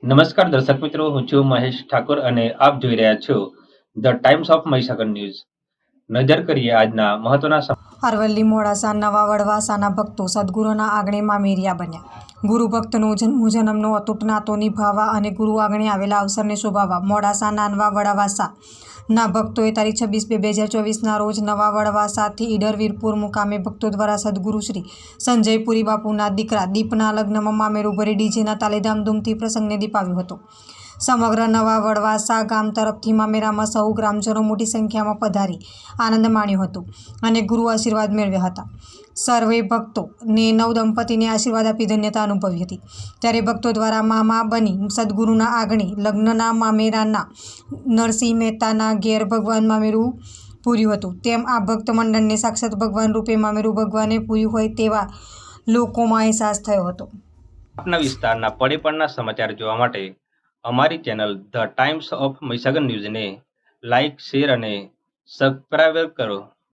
નમસ્કાર દર્શક મિત્રો, હું છું મહેશ ઠાકોર અને આપ જોઈ રહ્યા છો the times of Mahisagar news. નજર કરીએ આજના મહત્વના. અરવલ્લી મોડાસા નવા વડવાસાના ભક્તો સદગુરુના આંગણે મામેરિયા બન્યા. ગુરુ ભક્તનો જન્મનો અતૂટ નાતો નિભાવવા અને ગુરુ આંગણે આવેલા અવસરને શોભાવવા મોડાસા નવા વડવાસા ના ભક્તોએ તારીખ 26/2/2024ના રોજ નવા વડવાસાથી ઈડર વીરપુર મુકામે ભક્તો દ્વારા સદગુરુ શ્રી સંજયપુરી બાપુના દીકરા દીપના લગ્નમાં મામેરું ભરી ડીજેના તાલે ધામધૂમથી પ્રસંગને દીપાવ્યો હતો. સમગ્ર નવા વડવાસા ગામ તરફથી મામેરામાં સૌ ગ્રામજનો મોટી સંખ્યામાં પધારી આનંદ માણ્યો હતો અને ગુરુ આશીર્વાદ મેળવ્યા હતા. સર્વે ભક્તોને નવદંપતિને આશીર્વાદ આપી ધન્યતા અનુભવી હતી. ત્યારે ભક્તો દ્વારા મામા બની સદગુરુના આંગણે લગ્નના મામેરાના નરસિંહ મહેતાના ઘેર ભગવાન મામેરું પૂર્યું હતું. તેમ આ ભક્ત મંડળને સાક્ષાત ભગવાન રૂપે મામેરું ભગવાને પૂર્યું હોય તેવા લોકોમાં અહેસાસ થયો હતો. આપના વિસ્તારના પડેપણના સમાચાર જોવા માટે અમારી channel the times of Mahisagar ન્યૂઝને લાઇક, શેર અને સબસ્ક્રાઇબ કરો.